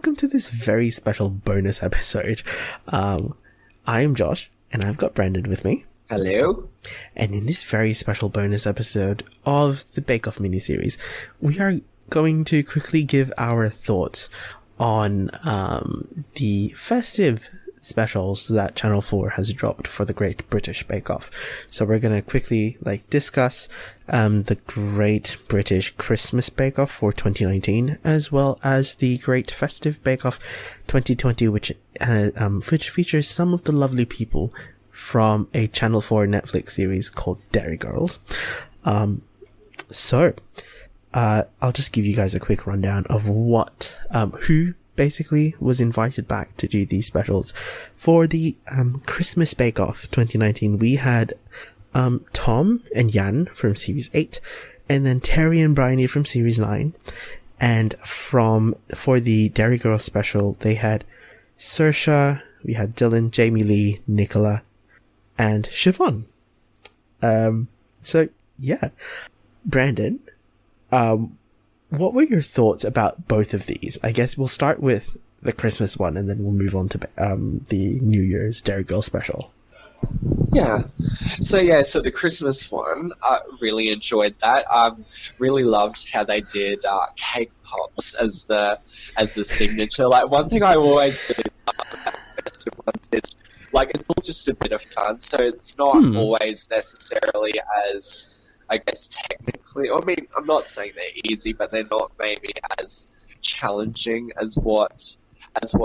welcome to this very special bonus episode. I am Josh, and I've got Brandon with me. Hello. And in this very special bonus episode of the Bake Off miniseries, we are going to quickly give our thoughts on the festive specials that Channel 4 has dropped for the Great British Bake Off. So we're going to quickly discuss the Great British Christmas Bake Off for 2019, as well as the Great Festive Bake Off 2020, which features some of the lovely people from a Channel 4 Netflix series called Dairy Girls. So I'll just give you guys a quick rundown of who basically was invited back to do these specials. For the Christmas Bake Off 2019, we had Tom and Jan from Series 8, and then Terry and Bryony from Series 9. And for the Dairy Girl special, they had Saoirse, we had Dylan, Jamie Lee, Nicola, and Siobhan. So yeah, Brandon, what were your thoughts about both of these? I guess we'll start with the Christmas one, and then we'll move on to the New Year's Dairy Girl special. So the Christmas one, I really enjoyed that. Really loved how they did cake pops as the signature. Like, one thing I always really love about festive ones is, it's all just a bit of fun. So it's not always necessarily as, I guess, technically, I'm not saying they're easy, but they're not maybe as challenging as what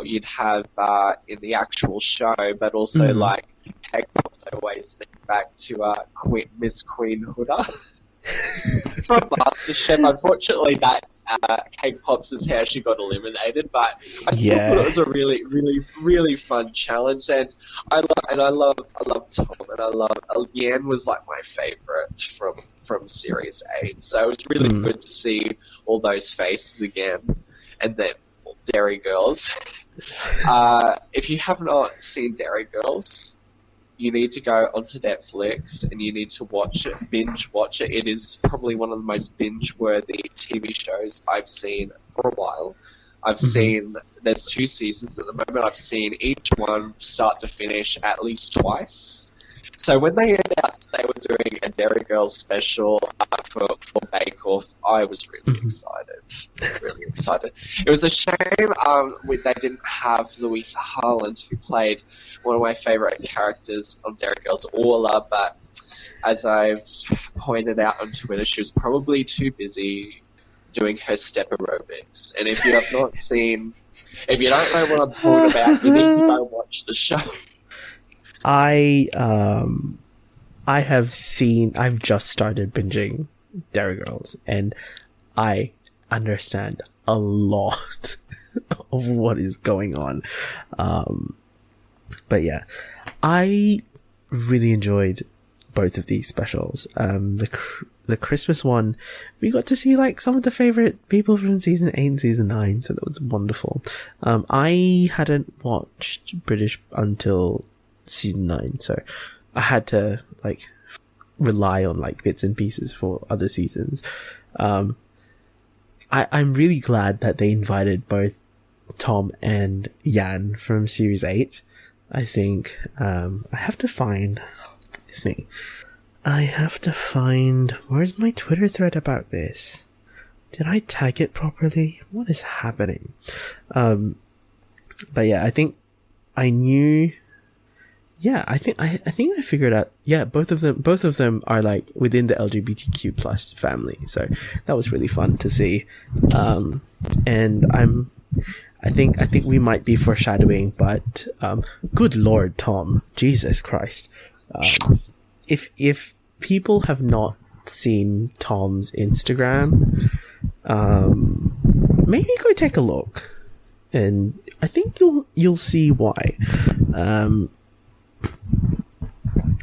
you'd have in the actual show. But also, cake pops, I always think back to Miss Queen Huda from MasterChef. Unfortunately, that cake pops is how she got eliminated, but I still thought it was a really, really, really fun challenge. And I love Tom, and I love Yan was my favorite from Series 8. So it was really good to see all those faces again. And then Dairy Girls. If you have not seen Dairy Girls, you need to go onto Netflix and you need to binge watch it. It is probably one of the most binge-worthy TV shows I've seen for a while. There's 2 seasons at the moment. I've seen each one start to finish at least twice. So when they announced they were doing a Dairy Girls special for Bake Off, I was really excited. Really excited. It was a shame they didn't have Louisa Harland, who played one of my favourite characters on Dairy Girls, Orla, but as I've pointed out on Twitter, she was probably too busy doing her step aerobics. And if you don't know what I'm talking about, you need to go watch the show. I've just started binging Dairy Girls, and I understand a lot of what is going on. But yeah, I really enjoyed both of these specials. The Christmas one, we got to see some of the favorite people from season 8 and season 9, so that was wonderful. I hadn't watched British until season 9, so I had to rely on bits and pieces for other seasons. I'm really glad that they invited both Tom and Jan from Series 8. I think I have to find where's my Twitter thread about this? Did I tag it properly? What is happening? But yeah, I think I knew. Yeah, I think I figured out. Yeah, both of them are within the LGBTQ plus family. So that was really fun to see. And I think we might be foreshadowing, but good Lord, Tom, Jesus Christ. If people have not seen Tom's Instagram, maybe go take a look, and I think you'll see why.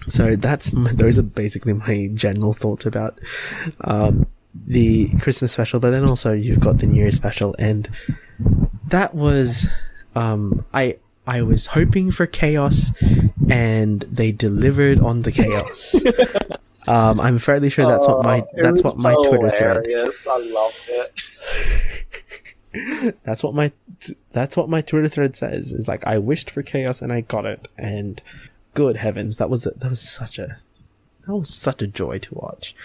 So those are basically my general thoughts about the Christmas special, but then also you've got the New Year's special, and that was I was hoping for chaos, and they delivered on the chaos. I'm fairly sure that's what my Twitter thread. I loved it. That's what my Twitter thread says. Is like, I wished for chaos and I got it, and good heavens, that was such a joy to watch.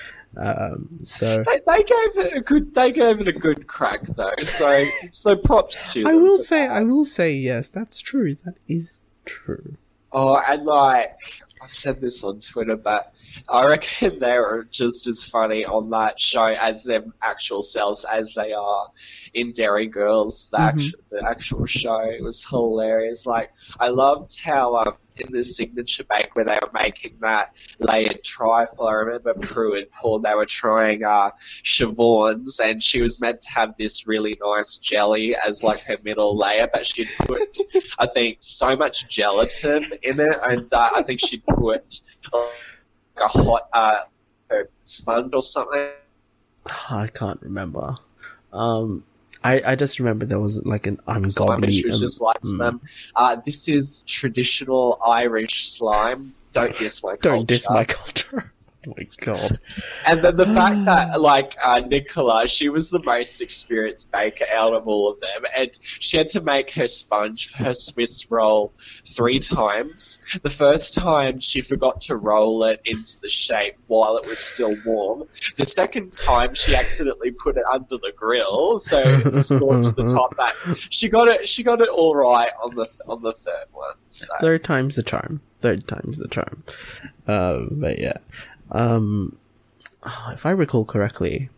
So they gave it a good crack though. So props to them. I will say yes, that's true. That is true. Oh, and like, I've said this on Twitter, but I reckon they were just as funny on that show as them actual selves as they are in Dairy Girls, the actual show. It was hilarious. Like, I loved how in the signature bake where they were making that layered trifle, I remember Prue and Paul, they were trying Siobhan's, and she was meant to have this really nice jelly as like her middle layer, but she'd put, I think, so much gelatin in it, and I think she'd put a hot sponge or something. I can't remember. I just remember there was like an ungodly. She was just like them. This is traditional Irish slime. Don't diss my culture. Don't diss my culture. Oh my god. And then the fact that, like, Nicola, she was the most experienced baker out of all of them, and she had to make her sponge for her Swiss roll 3 times. The first time, she forgot to roll it into the shape while it was still warm. The second time, she accidentally put it under the grill, so it scorched the top back. She got it all right on the third one. So. Third time's the charm. But yeah. If I recall correctly,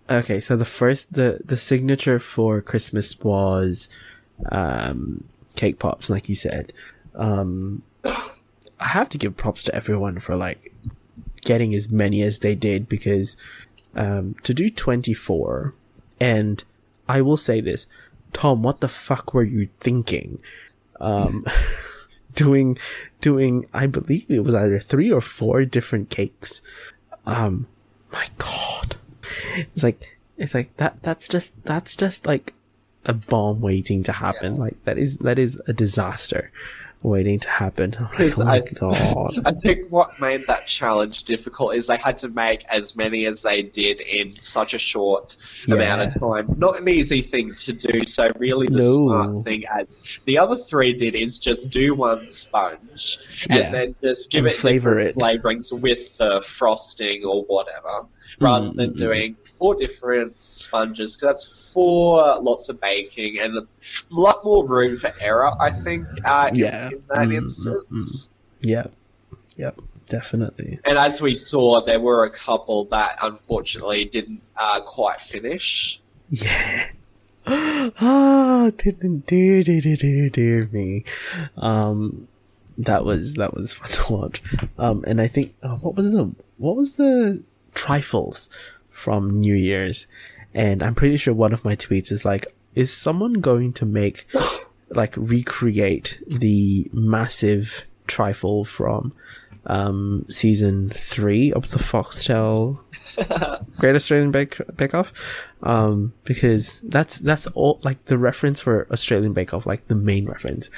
okay, so the signature for Christmas was cake pops, like you said. I have to give props to everyone for like getting as many as they did, because to do 24, and I will say this, Tom, what the fuck were you thinking? Doing, I believe it was either 3 or 4 different cakes. My god. It's like that's just like a bomb waiting to happen. Yeah. Like that is a disaster waiting to happen. Because I think what made that challenge difficult is they had to make as many as they did in such a short amount of time. Not an easy thing to do, so really the smart thing, as the other 3 did, is just do one sponge and then just give it different flavorings with the frosting or whatever, rather than doing 4 different sponges, because that's 4 lots of baking and a lot more room for error, I think, in that instance. Yep, definitely. And as we saw, there were a couple that unfortunately didn't quite finish. Yeah. Didn't dear me. That was fun to watch. And I think what was the trifles from New Year's? And I'm pretty sure one of my tweets is like, is someone going to make recreate the massive trifle from season 3 of the Foxtel Great Australian Bake Off? Because that's all, like, the reference for Australian Bake Off, like the main reference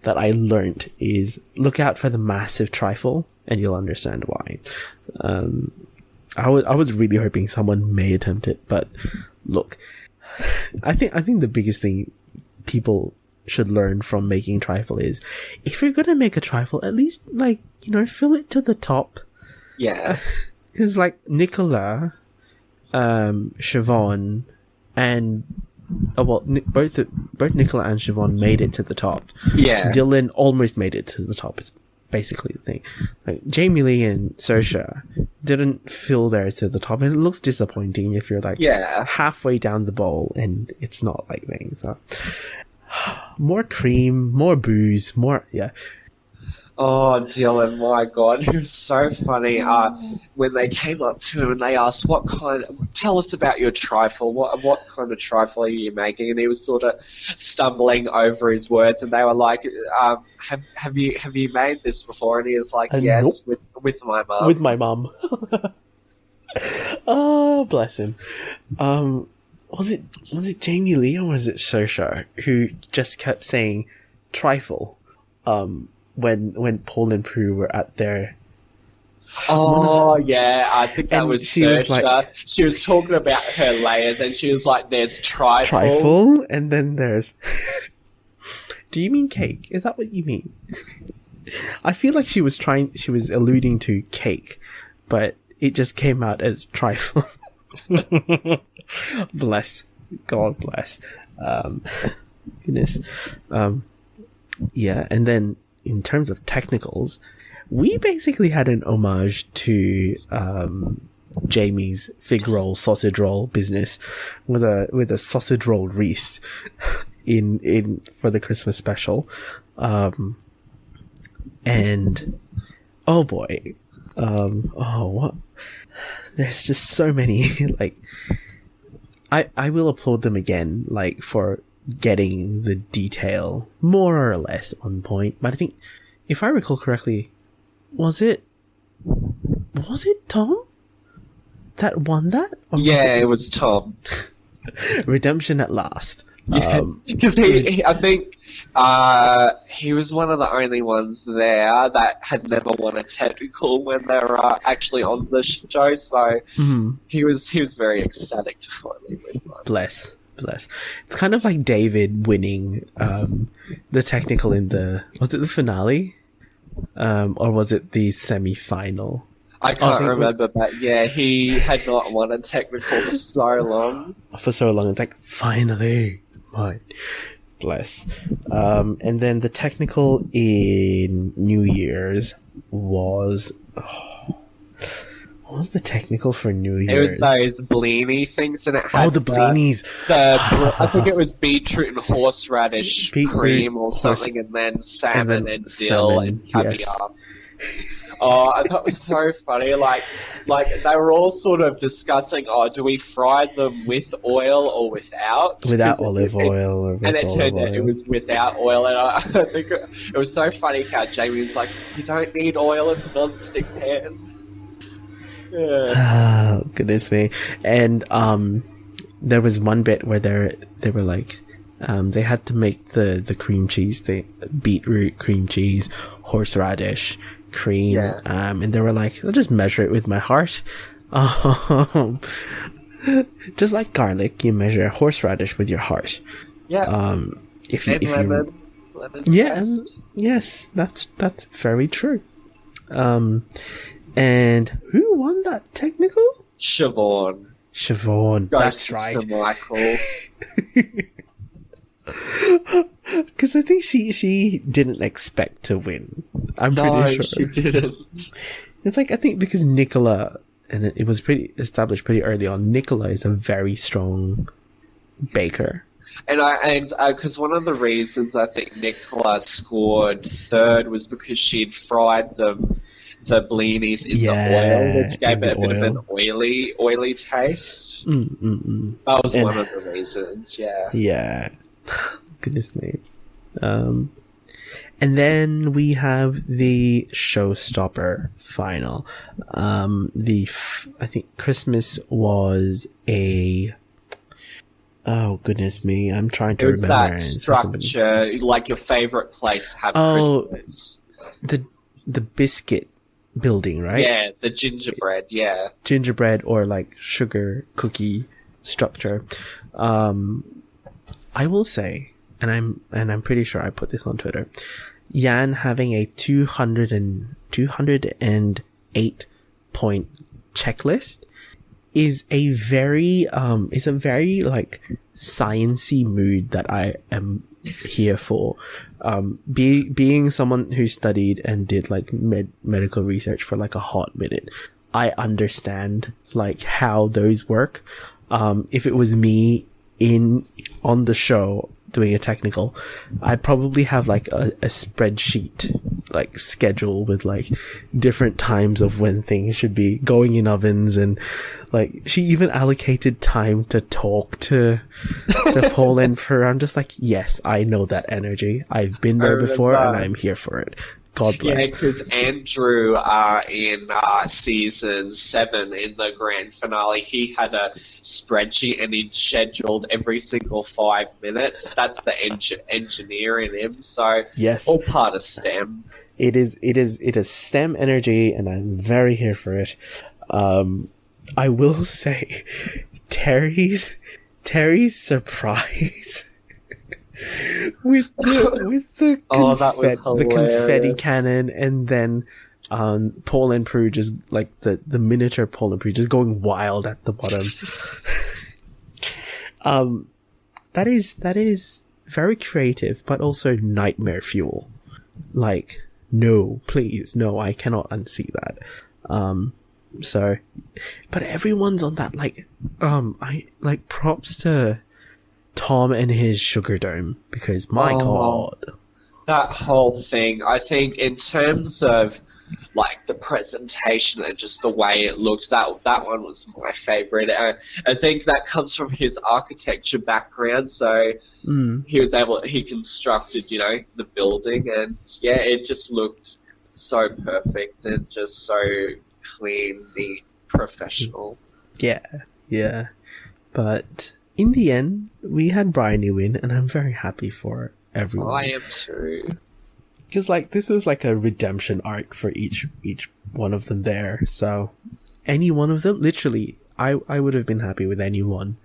that I learned is look out for the massive trifle, and you'll understand why. I was really hoping someone may attempt it, but look, I think the biggest thing people should learn from making trifle is, if you're gonna make a trifle, at least, like, fill it to the top. Yeah. Because like Nicola, Siobhan, and both Nicola and Siobhan made it to the top. Yeah. Dylan almost made it to the top. Is basically the thing. Like Jamie Lee and Saoirse didn't fill theirs to the top, and it looks disappointing if you're like halfway down the bowl and it's not like things. So more cream, more booze, more Oh, Dylan, my God, it was so funny. When they came up to him and they asked, tell us about your trifle. What kind of trifle are you making? And he was sort of stumbling over his words, and they were like, have you made this before? And he was like, yes, nope. with my mum. With my mum. Oh, bless him. Was it Jamie Lee or was it Saoirse who just kept saying trifle? When Paul and Prue were at their Oh, yeah, I think that And was she was Saoirse. like- She was talking about her layers, and she was like, there's trifle. Trifle, and then there's... Do you mean cake? Is that what you mean? I feel like she was alluding to cake, but it just came out as trifle. Bless. God bless. Goodness. Yeah, and then in terms of technicals, we basically had an homage to Jamie's fig roll, sausage roll business with a sausage roll wreath in for the Christmas special. And oh boy. What? There's just so many, like, I will applaud them again, like, for getting the detail more or less on point. But I think, if I recall correctly, was it Tom that won that? Or Yeah, it was Tom. Redemption at last. Because I think he was one of the only ones there that had never won a technical when they were actually on the show. So he was very ecstatic to finally win one. Bless. It's kind of like David winning the technical in was it the finale? Or was it the semi-final? I can't remember, but yeah, he had not won a technical for so long. For so long, it's like, finally, mine. Bless. And then the technical in New Year's was... what was the technical for New Year's? It was those blini things, and it had the blinis. I think it was beetroot and horseradish cream or something, and then salmon and dill and caviar. Yes. Oh, I thought it was so funny. Like they were all sort of discussing, do we fry them with oil or without? Without olive oil. Or with and it turned out oil. it was without oil. And I think it was so funny how Jamie was like, you don't need oil, it's a non-stick pan. Yeah. Oh, goodness me. And there was one bit where they were like, they had to make the cream cheese, the beetroot cream cheese, horseradish cream, and they were like, I'll just measure it with my heart. Just like garlic, you measure horseradish with your heart. Yeah. If you lemon yes, that's very true. And who won that technical? Siobhan. That's right. Sister Michael. Because I think she didn't expect to win. I'm pretty sure she didn't. It's like, I think because Nicola, and it was pretty established pretty early on, Nicola is a very strong baker. And because one of the reasons I think Nicola scored third was because she'd fried the blinis in the oil, which gave it a bit of an oily taste. That was one of the reasons, yeah. Yeah. Goodness me. And then we have the showstopper final. I think Christmas was oh goodness me, I'm trying to remember. That structure, like your favorite place to have Christmas. The biscuit building, right? Yeah, the gingerbread, yeah. Gingerbread or like sugar cookie structure. I will say, and I'm pretty sure I put this on Twitter, Jan having a 208 point checklist is a very like sciencey mood that I am here for. Being someone who studied and did like medical research for like a hot minute, I understand like how those work. If it was me on the show doing a technical, I'd probably have like a spreadsheet like schedule with like different times of when things should be going in ovens, and like she even allocated time to talk to Paul and her. I'm just like, yes, I know that energy. I've been there before and I'm here for it. God bless. Yeah, because Andrew in season 7 in the grand finale, he had a spreadsheet and he'd scheduled every single 5 minutes. That's the engineer in him. So yes, all part of STEM. It is STEM energy, and I'm very here for it. I will say, Terry's surprise with the confetti cannon, and then Paul and Prue just like the miniature Paul and Prue just going wild at the bottom. That is very creative, but also nightmare fuel. Like, no, please, no, I cannot unsee that. So, but everyone's on that, like, I like props to Tom and his sugar dome, because my god. That whole thing, I think, in terms of like the presentation and just the way it looked, that one was my favorite. I think that comes from his architecture background, so he constructed, the building, and yeah, it just looked so perfect and just so clean, neat, professional. Yeah. But in the end, we had Bryony win, and I'm very happy for everyone. I am too. Because this was like a redemption arc for each one of them there. So any one of them, literally, I would have been happy with anyone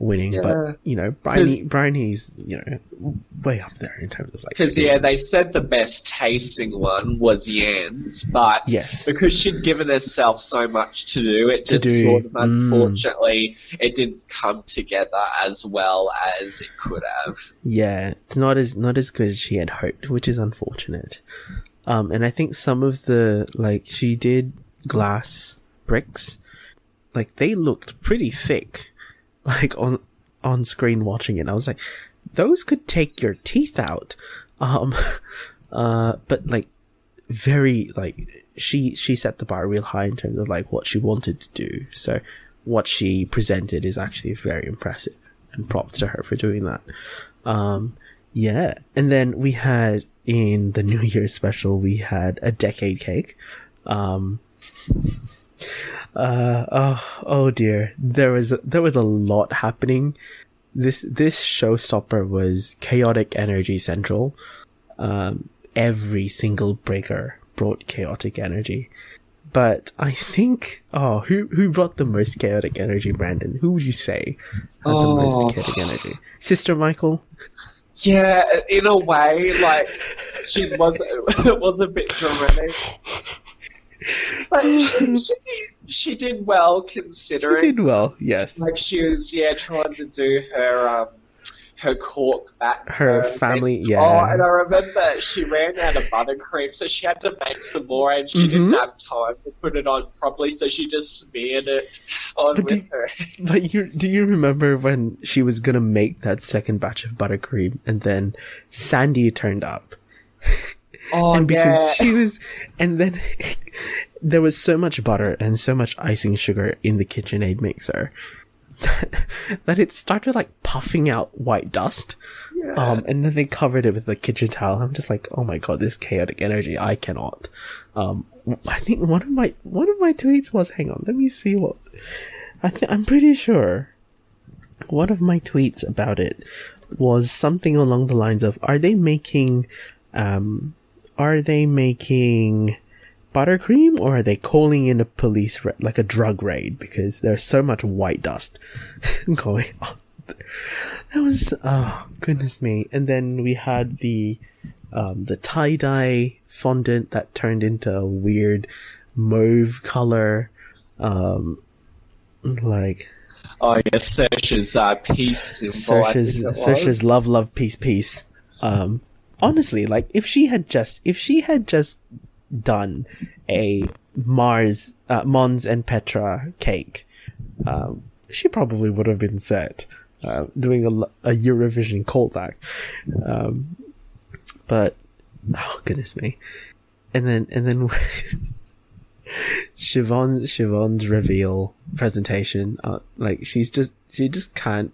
winning. Yeah. But Bryony's way up there in terms of like. Because they said the best tasting one was Yan's, but yes, because she'd given herself so much to do, it just sort of unfortunately it didn't come together as well as it could have. Yeah, it's not as good as she had hoped, which is unfortunate. And I think some of the she did glass bricks, they looked pretty thick. On screen watching it, I was like, those could take your teeth out. But very she set the bar real high in terms of what she wanted to do. So what she presented is actually very impressive, and props to her for doing that. Yeah. And then we had in the New Year's special, we had a decade cake. Oh dear. There was a lot happening. This showstopper was chaotic energy central. Every single breaker brought chaotic energy. But I think, who brought the most chaotic energy, Brandon? Who would you say had the most chaotic energy? Sister Michael? Yeah, in a way, she was a bit dramatic. But she did well, considering. She did well, yes. She was, trying to do her cork back. Her family, yeah. Oh, and I remember she ran out of buttercream, so she had to make some more, and she didn't have time to put it on properly, so she just smeared it on her. But do you remember when she was gonna make that second batch of buttercream, and then Sandy turned up? Oh, and because she was, and then there was so much butter and so much icing sugar in the KitchenAid mixer that it started puffing out white dust. Yeah. And then they covered it with a kitchen towel. I'm just like, oh my god, this chaotic energy, I cannot. I think one of my tweets was, hang on, let me see what, I'm pretty sure one of my tweets about it was something along the lines of, are they making buttercream, or are they calling in a police a drug raid, because there's so much white dust going on. That was, oh goodness me. And then we had the tie-dye fondant that turned into a weird mauve color. Oh yes, Saoirse's peace symbol. Saoirse's love, peace. Honestly, if she had just done a Mons and Petra cake, she probably would have been set doing a Eurovision callback. But oh goodness me, and then Siobhan's reveal presentation, she just can't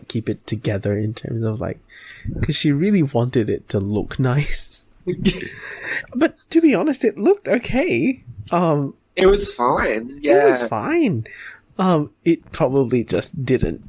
keep it together in terms of because she really wanted it to look nice. But to be honest, it looked okay. It was fine. Yeah. It was fine. It probably just didn't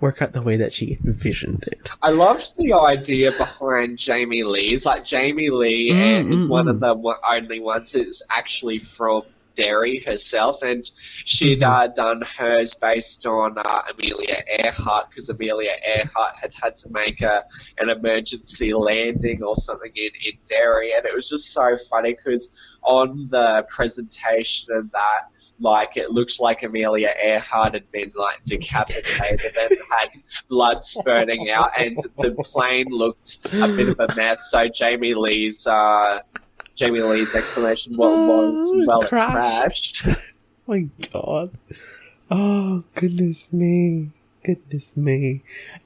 work out the way that she envisioned it. I loved the idea behind Jamie Lee's. Like, Jamie Lee is one of the only ones that's actually from Derry herself, and she'd done hers based on Amelia Earhart, because Amelia Earhart had to make an emergency landing or something in Derry, and it was just so funny because on the presentation and that, like, it looked like Amelia Earhart had been, like, decapitated and had blood spurting out, and the plane looked a bit of a mess. So Jamie Lee's explanation was, well, it crashed. Oh my god. Oh, goodness me. Goodness me.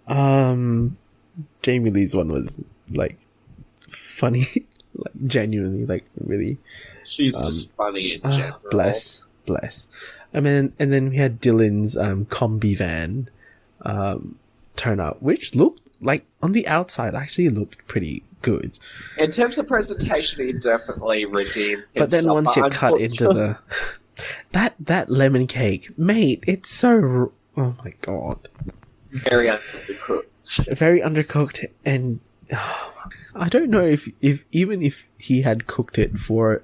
Jamie Lee's one was, like, funny. Like, genuinely, like, really. She's just funny in general. Bless. And then we had Dylan's combi van turn up, which looked like, on the outside, actually looked pretty good. In terms of presentation, he definitely redeemed himself. But then once you cut into the that lemon cake, mate, it's so, oh my god, very undercooked. Very undercooked, and I don't know if even if he had cooked it for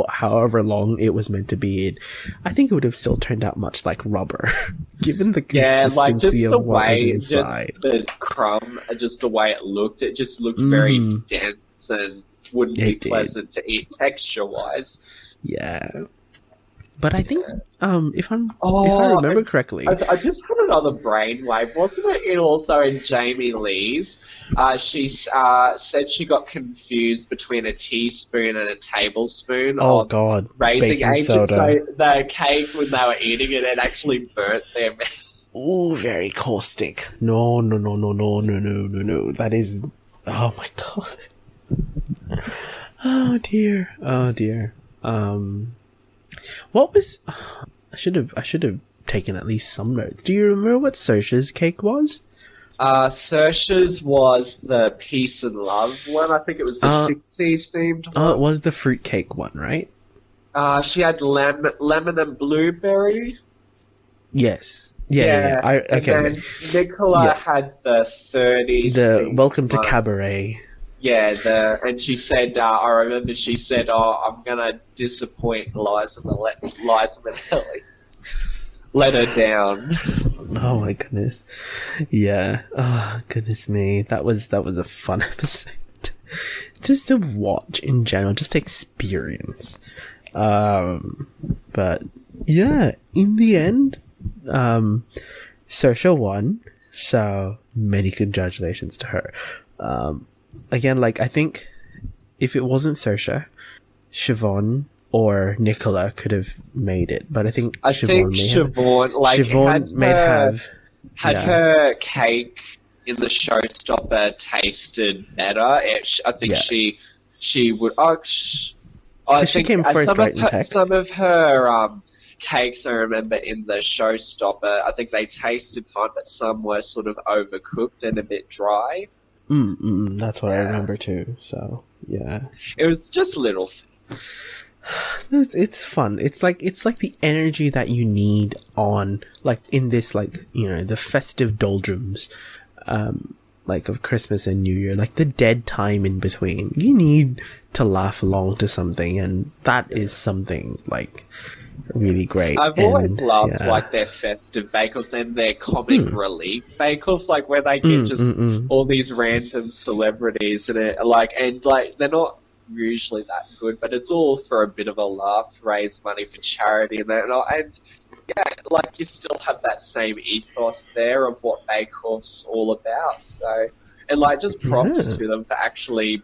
however long it was meant to be in, I think it would have still turned out much like rubber, given the consistency like just of the what way, was inside. just the crumb, just the way it looked very dense and wouldn't be pleasant to eat texture-wise. Yeah. But I think, if I remember correctly, I just had another brainwave. Wasn't it also in Jamie Lee's? She said she got confused between a teaspoon and a tablespoon. Oh God! Raising agent. Soda. So the cake, when they were eating it, it actually burnt their mouth. Oh, very caustic. No. That is. Oh my God. Oh dear. What was? I should have taken at least some notes. Do you remember what Saoirse's cake was? Saoirse's was the peace and love one. I think it was the 60s themed one. It was the fruitcake one, right? She had lemon and blueberry. Yes. Yeah. Okay. And then Nicola had the 30s. The Welcome to Cabaret. Yeah, and she said, I remember she said, I'm going to disappoint Liza Minnelli. Let her down. Oh my goodness. Yeah. Oh, goodness me. That was a fun episode. Just to watch in general, just to experience. But yeah, in the end, Saoirse won, so many congratulations to her. Again, like, I think if it wasn't Saoirse, Siobhan or Nicola could have made it, but I think Siobhan may have had her cake in the showstopper tasted better. I think she would. I think she came first, right, in tech. Some of her cakes, I remember, in the showstopper, I think they tasted fine, but some were sort of overcooked and a bit dry. That's what I remember too. So yeah, it was just little things. It's fun. It's like the energy that you need on, like, in this, like, you know, the festive doldrums, like, of Christmas and New Year, like the dead time in between. You need to laugh along to something, and that is something, like, really great. I've always loved like their festive bake-offs and their comic relief bake-offs, like where they get all these random celebrities and they're not usually that good, but it's all for a bit of a laugh, raise money for charity and that, and like you still have that same ethos there of what bake-off's all about. So, and like, just props to them for actually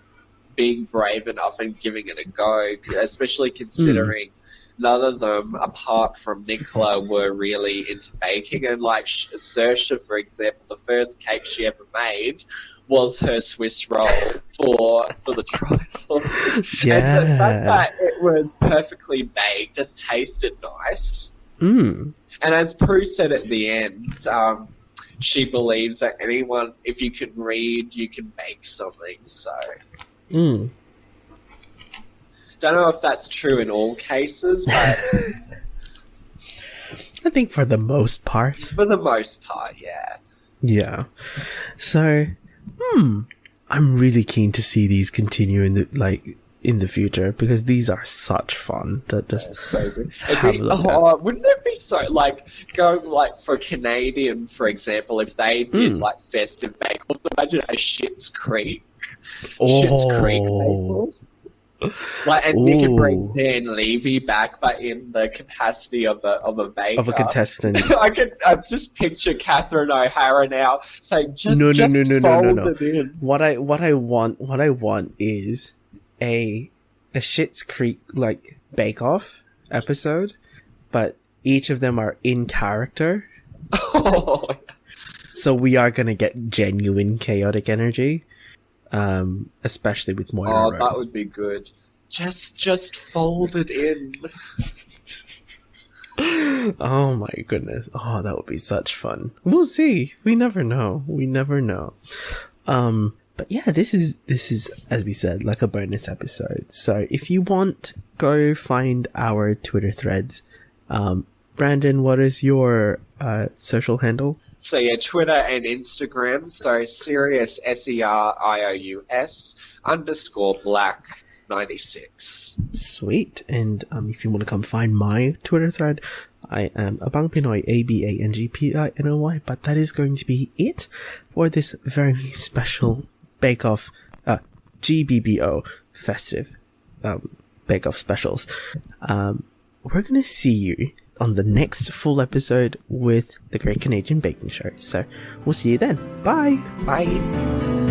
being brave enough and giving it a go, especially considering none of them, apart from Nicola, were really into baking. And like Saoirse, for example, the first cake she ever made was her Swiss roll for the trifle. Yeah. And the fact that it was perfectly baked and tasted nice. And as Prue said at the end, she believes that anyone, if you can read, you can bake something. So. Don't know if that's true in all cases, but I think for the most part. For the most part, yeah. Yeah. So, I'm really keen to see these continue in the future, because these are such fun to just so good. have a look at. Wouldn't it be so, like, going, like, for Canadian, for example, if they did, like, Festive Bake-Off, imagine a Schitt's Creek. Schitt's Creek Bake-Off. Like, and you can bring Dan Levy back, but in the capacity of a baker. Of a contestant. I just picture Catherine O'Hara now saying, just No. fold it in. What I want is a Schitt's Creek like Bake Off episode, but each of them are in character. Oh. So we are gonna get genuine chaotic energy. Especially with Moira Rose. That would be good. Just fold it in. Oh my goodness. Oh, that would be such fun. We'll see. We never know. But yeah, this is, as we said, like a bonus episode. So if you want, go find our Twitter threads. Brandon, what is your social handle? So yeah, Twitter and Instagram. So Sirius SERIUS_black96. Sweet. And if you want to come find my Twitter thread, I am Abangpinoy, ABANGPINOY. But that is going to be it for this very special Bake Off, GBBO Festive Bake Off specials. We're gonna see you on the next full episode with the Great Canadian Baking Show. So we'll see you then. Bye. Bye.